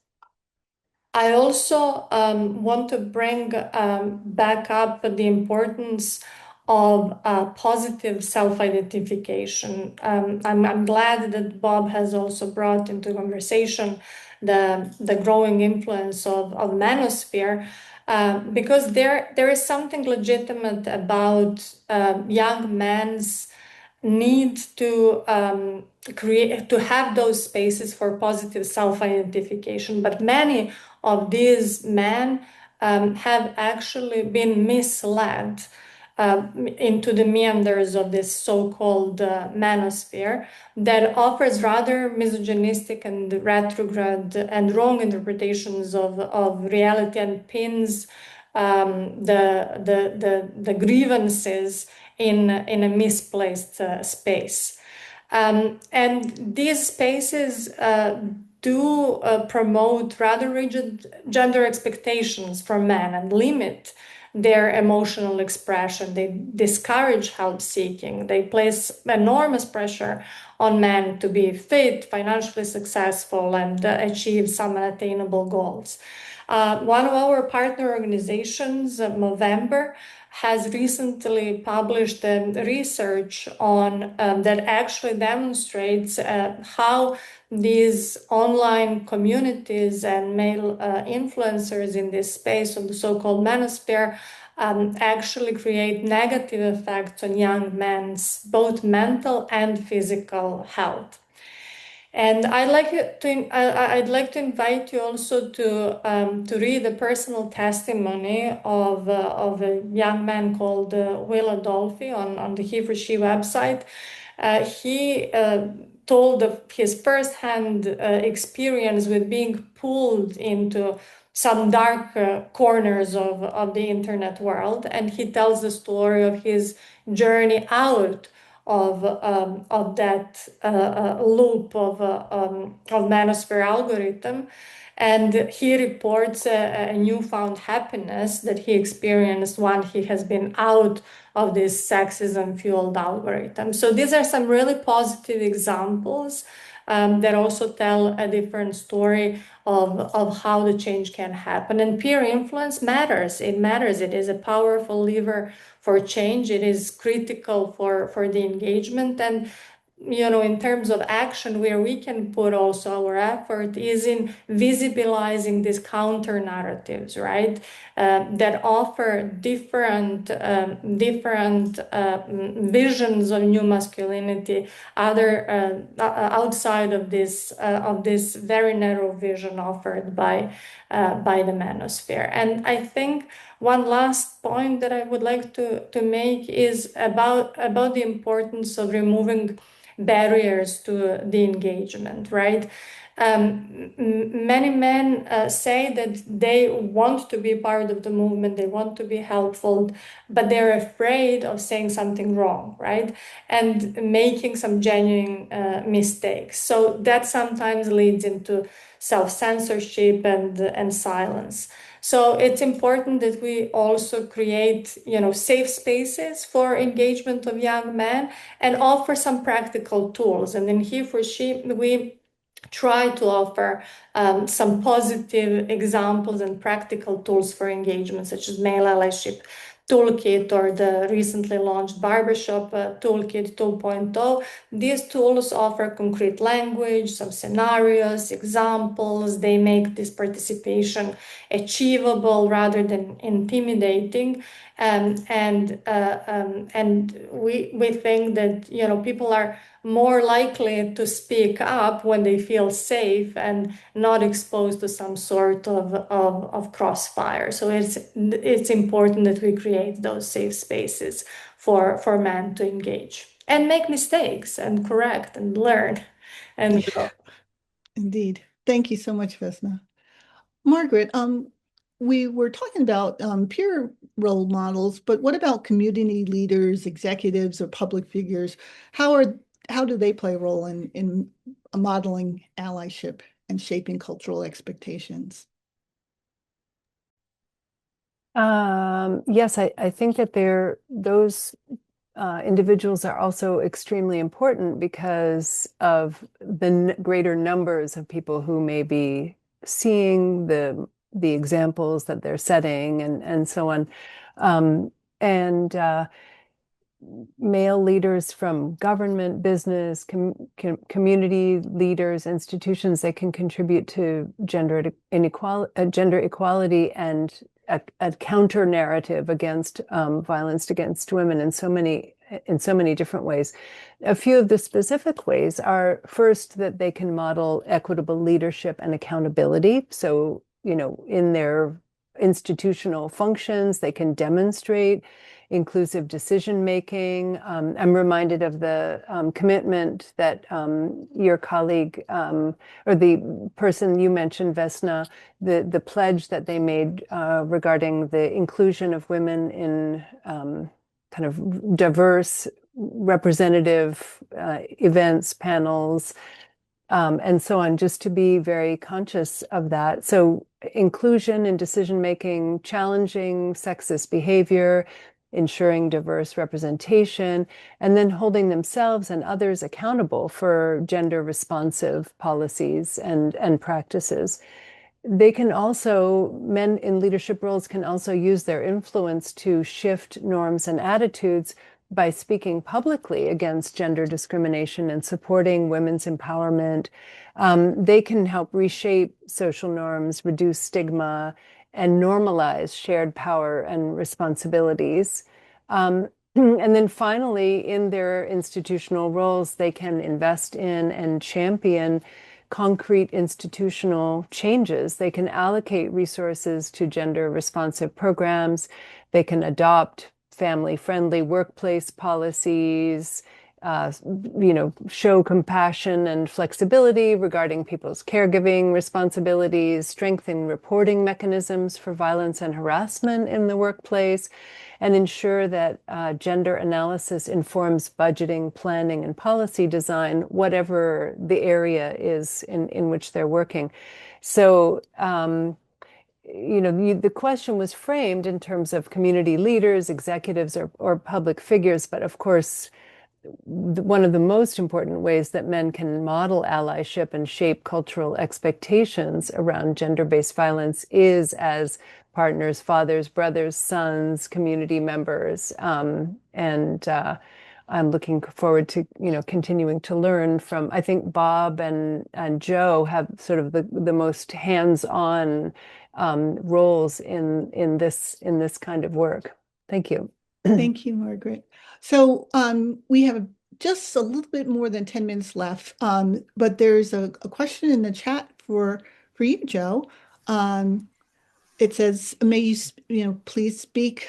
I also want to bring back up the importance of positive self-identification. I'm glad that Bob has also brought into conversation the growing influence of manosphere, because there is something legitimate about young men's need to have those spaces for positive self-identification. But many of these men have actually been misled into the meanders of this so-called manosphere that offers rather misogynistic and retrograde and wrong interpretations of reality, and pins the grievances in a misplaced space. And these spaces do promote rather rigid gender expectations for men and limit their emotional expression. They discourage help seeking. They place enormous pressure on men to be fit, financially successful, and achieve some unattainable goals. One of our partner organizations, Movember, has recently published research on that actually demonstrates how these online communities and male influencers in this space of the so-called manosphere actually create negative effects on young men's both mental and physical health. And I'd like to invite you also to read a personal testimony of a young man called Will Adolphi on the HeforShe website. He told of his firsthand experience with being pulled into some dark corners of the internet world, and he tells the story of his journey out of that loop of manosphere algorithm, and he reports a newfound happiness that he experienced when he has been out of this sexism-fueled algorithm. So these are some really positive examples that also tell a different story of how the change can happen. And peer influence matters. It matters. It is a powerful lever for change. It is critical for the engagement. And in terms of action, where we can put also our effort is in visibilizing these counter narratives, right? That offer different visions of new masculinity, outside of this very narrow vision offered by the manosphere. And I think one last point that I would like to make is about the importance of removing barriers to the engagement, right? Many men say that they want to be part of the movement, they want to be helpful, but they're afraid of saying something wrong, right? And making some genuine mistakes. So that sometimes leads into self-censorship and silence. So it's important that we also create, safe spaces for engagement of young men and offer some practical tools. And in HeforShe, we try to offer some positive examples and practical tools for engagement, such as male allyship toolkit or the recently launched barbershop toolkit 2.0. These tools offer concrete language, some scenarios, examples. They make this participation achievable rather than intimidating. And we think that people are more likely to speak up when they feel safe and not exposed to some sort of crossfire. So it's important that we create those safe spaces for men to engage and make mistakes and correct and learn and grow. Indeed. Thank you so much, Vesna. Margaret, we were talking about peer role models, but what about community leaders, executives, or public figures? How do they play a role in modeling allyship and shaping cultural expectations? Yes, I think that those individuals are also extremely important because of the greater numbers of people who may be seeing the examples that they're setting and so on. Male leaders from government, business, community leaders, institutions, they can contribute to gender equality and a counter narrative against violence against women in so many different ways. A few of the specific ways are, first, that they can model equitable leadership and accountability. So, in their institutional functions. They can demonstrate inclusive decision-making. I'm reminded of the commitment that your colleague, or the person you mentioned, Vesna, the pledge that they made regarding the inclusion of women in kind of diverse, representative events, panels, and so on, just to be very conscious of that. So inclusion in decision-making, challenging sexist behavior, ensuring diverse representation, and then holding themselves and others accountable for gender-responsive policies and practices. They can also, men in leadership roles can also use their influence to shift norms and attitudes by speaking publicly against gender discrimination and supporting women's empowerment. They can help reshape social norms, reduce stigma, and normalize shared power and responsibilities. And then finally, in their institutional roles, they can invest in and champion concrete institutional changes. They can allocate resources to gender responsive programs. They can adopt family-friendly workplace policies, show compassion and flexibility regarding people's caregiving responsibilities, strengthen reporting mechanisms for violence and harassment in the workplace, and ensure that gender analysis informs budgeting, planning, and policy design, whatever the area is in which they're working. So, the question was framed in terms of community leaders, executives, or public figures, but of course, one of the most important ways that men can model allyship and shape cultural expectations around gender-based violence is as partners, fathers, brothers, sons, community members. I'm looking forward to, continuing to learn from, I think Bob and Joe have sort of the most hands-on roles in this kind of work. Thank you. Thank you, Margaret. So we have just a little bit more than 10 minutes left, but there's a question in the chat for you, Joe. It says, may you please speak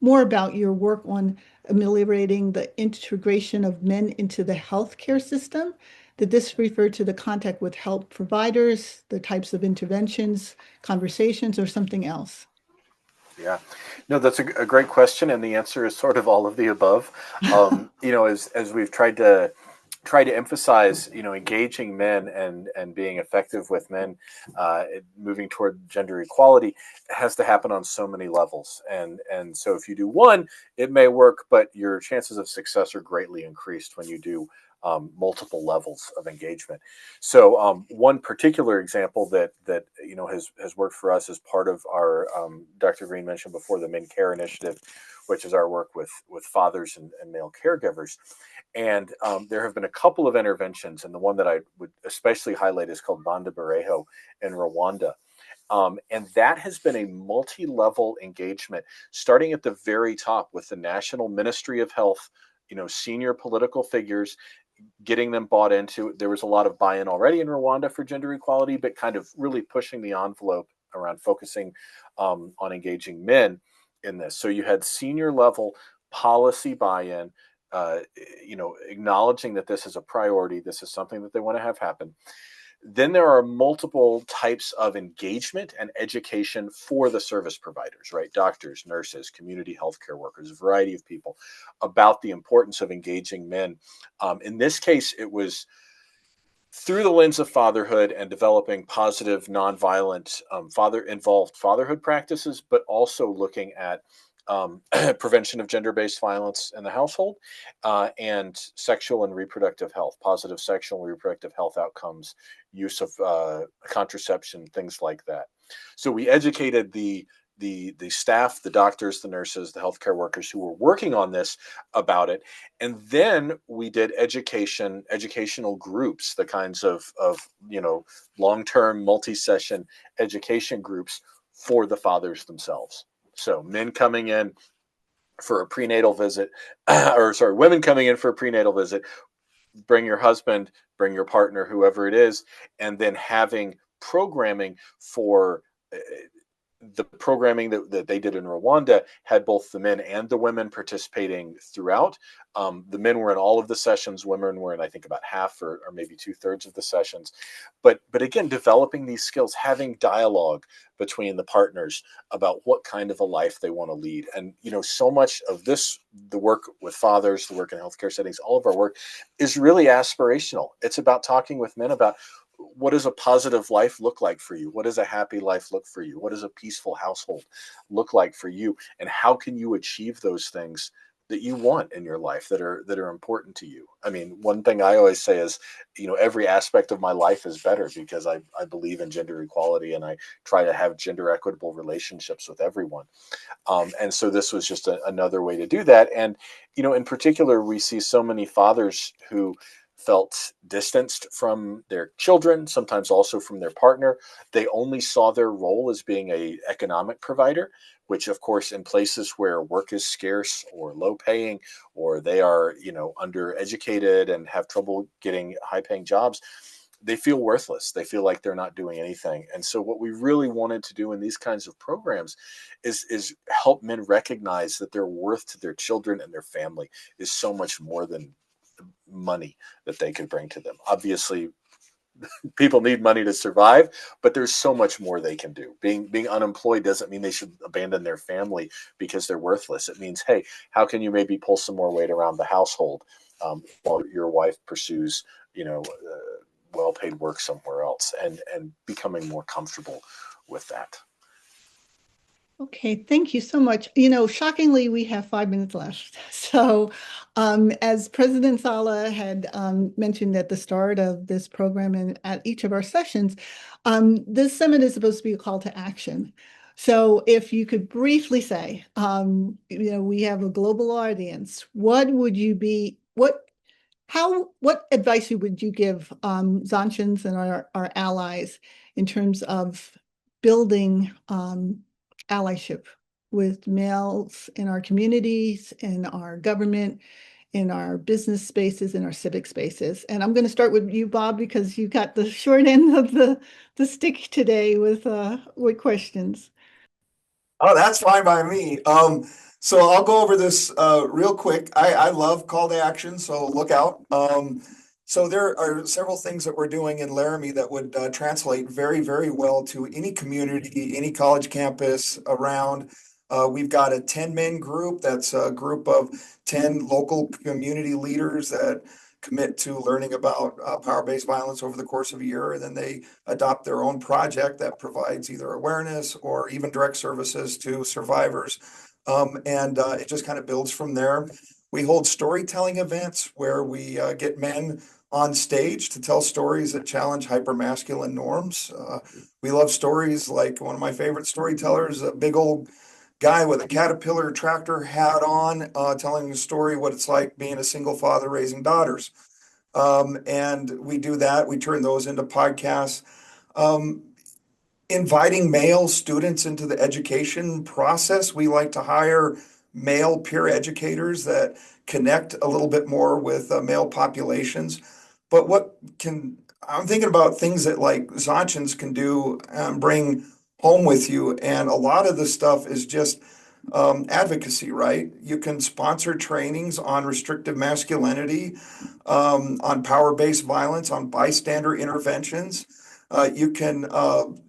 more about your work on ameliorating the integration of men into the healthcare system. Did this refer to the contact with health providers, the types of interventions, conversations, or something else? Yeah, no, that's a great question, and the answer is sort of all of the above. As we've tried to emphasize, engaging men and being effective with men, moving toward gender equality has to happen on so many levels. And so if you do one, it may work, but your chances of success are greatly increased when you do multiple levels of engagement. So one particular example that has worked for us as part of our Dr. Greene mentioned before, the Men Care Initiative, which is our work with fathers and male caregivers. And there have been a couple of interventions, and the one that I would especially highlight is called Banda Barejo in Rwanda. And that has been a multi-level engagement, starting at the very top with the National Ministry of Health, senior political figures, getting them bought into. There was a lot of buy-in already in Rwanda for gender equality, but kind of really pushing the envelope around focusing on engaging men in this. So you had senior level policy buy-in, acknowledging that this is a priority, this is something that they want to have happen. Then there are multiple types of engagement and education for the service providers, right? Doctors, nurses, community healthcare workers, a variety of people, about the importance of engaging men. In this case, it was through the lens of fatherhood and developing positive, nonviolent, father-involved fatherhood practices, but also looking at prevention of gender-based violence in the household, and sexual and reproductive health, positive sexual and reproductive health outcomes, use of contraception, things like that. So we educated the staff, the doctors, the nurses, the healthcare workers who were working on this about it. And then we did educational groups, the kinds of long-term multi-session education groups for the fathers themselves. So men coming in for a prenatal visit, women coming in for a prenatal visit, bring your husband, bring your partner, whoever it is, and then having programming for the programming that they did in Rwanda had both the men and the women participating throughout. The men were in all of the sessions. Women were in, I think, about half or maybe 2/3 of the sessions. But again, developing these skills, having dialogue between the partners about what kind of a life they want to lead. And, so much of this, the work with fathers, the work in healthcare settings, all of our work is really aspirational. It's about talking with men about, what does a positive life look like for you? What does a happy life look for you? What does a peaceful household look like for you? And how can you achieve those things that you want in your life that are important to you? I mean, one thing I always say is, every aspect of my life is better because I believe in gender equality, and I try to have gender equitable relationships with everyone. And so this was just another way to do that. And, in particular, we see so many fathers who felt distanced from their children, sometimes also from their partner. They only saw their role as being a economic provider, which of course in places where work is scarce or low paying, or they are, undereducated and have trouble getting high paying jobs, they feel worthless. They feel like they're not doing anything. And so what we really wanted to do in these kinds of programs is help men recognize that their worth to their children and their family is so much more than money that they could bring to them. Obviously, people need money to survive, but there's so much more they can do. Being unemployed doesn't mean they should abandon their family because they're worthless. It means, hey, how can you maybe pull some more weight around the household while your wife pursues, well-paid work somewhere else, and becoming more comfortable with that. Okay, thank you so much. Shockingly, we have 5 minutes left. So as President Sala had mentioned at the start of this program and at each of our sessions, this summit is supposed to be a call to action. So if you could briefly say, we have a global audience, what advice would you give Zontians and our allies in terms of building allyship with males in our communities, in our government, in our business spaces, in our civic spaces? And I'm going to start with you, Bob, because you got the short end of the stick today with questions. Oh, that's fine by me. So I'll go over this real quick. I love call to action, so look out. So there are several things that we're doing in Laramie that would translate very, very well to any community, any college campus around. We've got a 10-man group. That's a group of 10 local community leaders that commit to learning about power-based violence over the course of a year, and then they adopt their own project that provides either awareness or even direct services to survivors. And it just kind of builds from there. We hold storytelling events where we get men on stage to tell stories that challenge hypermasculine norms. We love stories like one of my favorite storytellers, a big old guy with a Caterpillar tractor hat on, telling a story what it's like being a single father raising daughters. And we do that. We turn those into podcasts. Inviting male students into the education process. We like to hire male peer educators that connect a little bit more with male populations. But I'm thinking about things that like Zontians can do and bring home with you. And a lot of the stuff is just advocacy, right? You can sponsor trainings on restrictive masculinity, on power-based violence, on bystander interventions. You can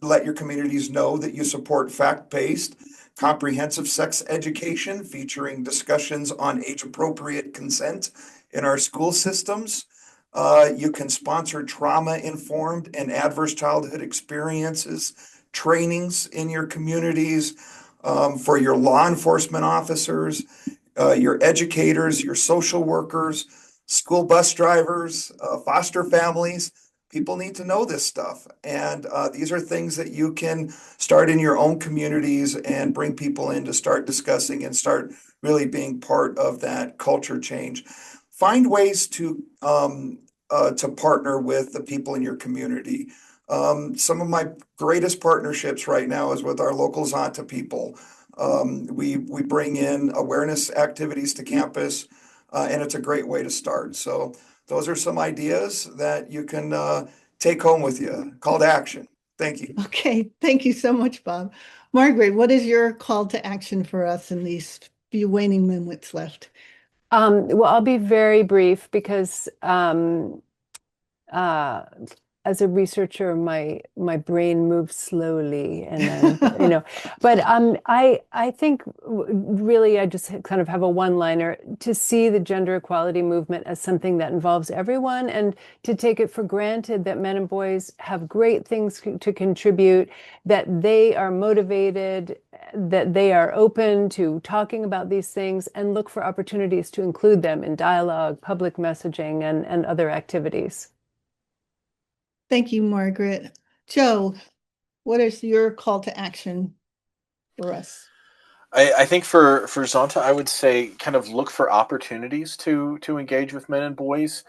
let your communities know that you support fact-based, comprehensive sex education featuring discussions on age-appropriate consent in our school systems. You can sponsor trauma-informed and adverse childhood experiences trainings in your communities for your law enforcement officers, your educators, your social workers, school bus drivers, foster families. People need to know this stuff. And these are things that you can start in your own communities and bring people in to start discussing and start really being part of that culture change. Find ways to partner with the people in your community. Some of my greatest partnerships right now is with our local Zonta people. We bring in awareness activities to campus, and it's a great way to start. So those are some ideas that you can take home with you. Call to action. Thank you. Okay, thank you so much, Bob. Margaret, what is your call to action for us in these few waning minutes left? Well, I'll be very brief because as a researcher, my brain moves slowly, and But I think really I just kind of have a one-liner to see the gender equality movement as something that involves everyone, and to take it for granted that men and boys have great things to contribute, that they are motivated, that they are open to talking about these things, and look for opportunities to include them in dialogue, public messaging, and other activities. Thank you, Margaret. Joe, what is your call to action for us? I think for Zonta, I would say kind of look for opportunities to engage with men and boys.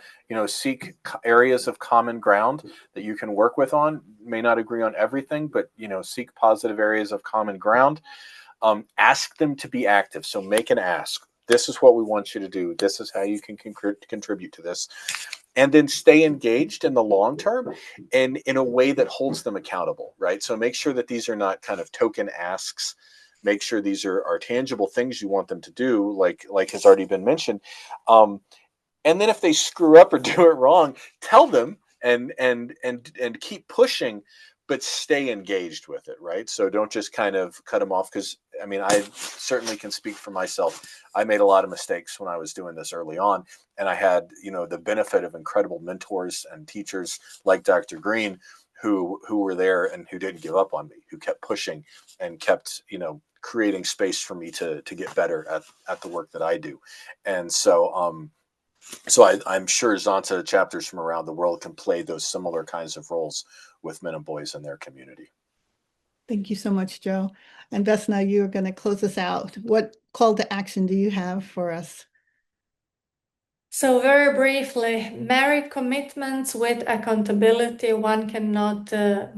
Seek areas of common ground that you can work with on. May not agree on everything, but seek positive areas of common ground. Ask them to be active. So make an ask. This is what we want you to do. This is how you can contribute to this. And then stay engaged in the long term and in a way that holds them accountable, right? So make sure that these are not kind of token asks. Make sure these are tangible things you want them to do, like has already been mentioned. And then if they screw up or do it wrong, tell them and keep pushing, but stay engaged with it, right? So don't just kind of cut them off, because I certainly can speak for myself. I made a lot of mistakes when I was doing this early on, and I had the benefit of incredible mentors and teachers like Dr. Greene, who were there and who didn't give up on me, who kept pushing and kept creating space for me to get better at the work that I do. And so I'm sure Zonta chapters from around the world can play those similar kinds of roles with men and boys in their community. Thank you so much, Joe. And Vesna, you're going to close us out. What call to action do you have for us? So very briefly, marry commitments with accountability. One cannot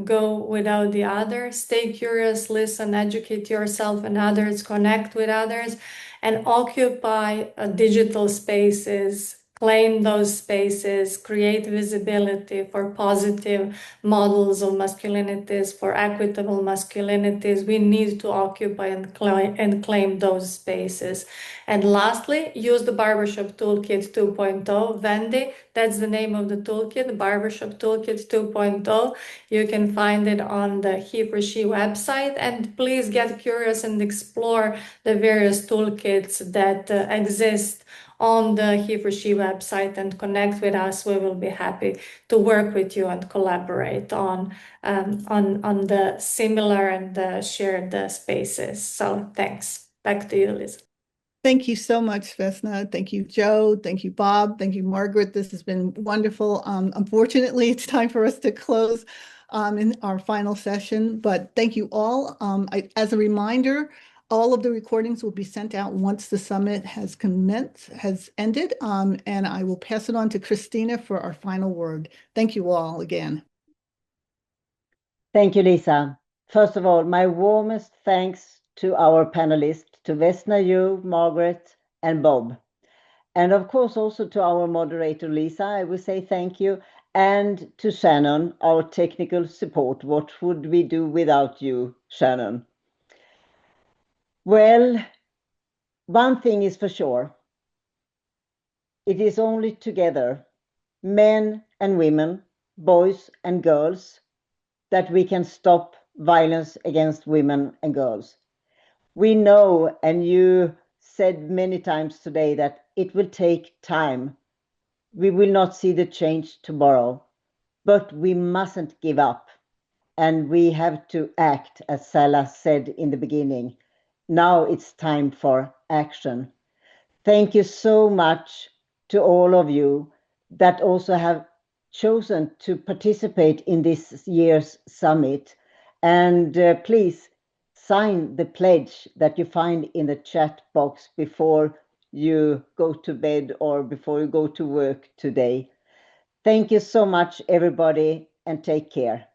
go without the other. Stay curious, listen, educate yourself and others, connect with others, and occupy digital spaces. Claim those spaces, create visibility for positive models of masculinities, for equitable masculinities. We need to occupy and claim those spaces. And lastly, use the Barbershop Toolkit 2.0. Wendy, that's the name of the toolkit, Barbershop Toolkit 2.0. You can find it on the HeforShe website. And please get curious and explore the various toolkits that exist on the HeforShe website and connect with us. We will be happy to work with you and collaborate on the similar and the shared spaces. So thanks. Back to you, Liz. Thank you so much, Vesna. Thank you, Joe. Thank you, Bob. Thank you, Margaret. This has been wonderful. Unfortunately, it's time for us to close in our final session, but thank you all. As a reminder, all of the recordings will be sent out once the summit has ended, and I will pass it on to Christina for our final word. Thank you all again. Thank you, Lisa. First of all, my warmest thanks to our panelists, to Vesna, you, Margaret, and Bob. And of course, also to our moderator, Lisa, I will say thank you. And to Shannon, our technical support. What would we do without you, Shannon? Well, one thing is for sure. It is only together, men and women, boys and girls, that we can stop violence against women and girls. We know, and you said many times today, that it will take time. We will not see the change tomorrow, but we mustn't give up. And we have to act, as Salah said in the beginning. Now it's time for action. Thank you so much to all of you that also have chosen to participate in this year's summit. And please sign the pledge that you find in the chat box before you go to bed or before you go to work today. Thank you so much, everybody, and take care.